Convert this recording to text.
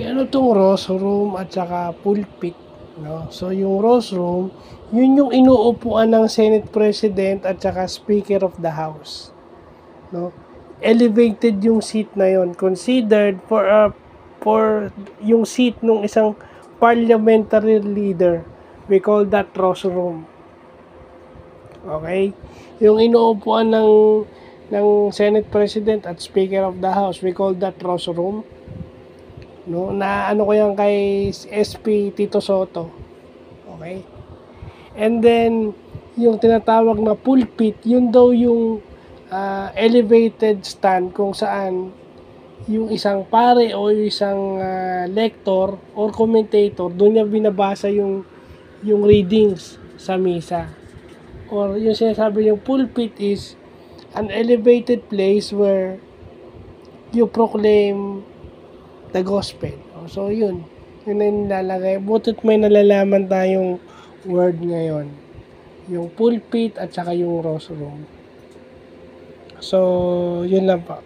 ano 'tong rostrum at saka pulpit, 'no. So yung rostrum, yun yung inuupuan ng Senate President at saka Speaker of the House, 'no. Elevated yung seat na yun, considered for yung seat nung isang parliamentary leader. We call that rostrum. Okay? Yung inuupuan ng Senate President at Speaker of the House, we call that rostrum. No, na ano ko yan kay SP Tito Soto. Okay? And then, yung tinatawag na pulpit, yun daw yung elevated stand kung saan yung isang pare o yung isang lector or commentator, doon niya binabasa yung readings sa misa. Or yung sinasabi yung pulpit is an elevated place where you proclaim the gospel. So yun na nilalagay. Butit may nalalaman tayong word ngayon. Yung pulpit at saka yung rostrum. So yun lang po.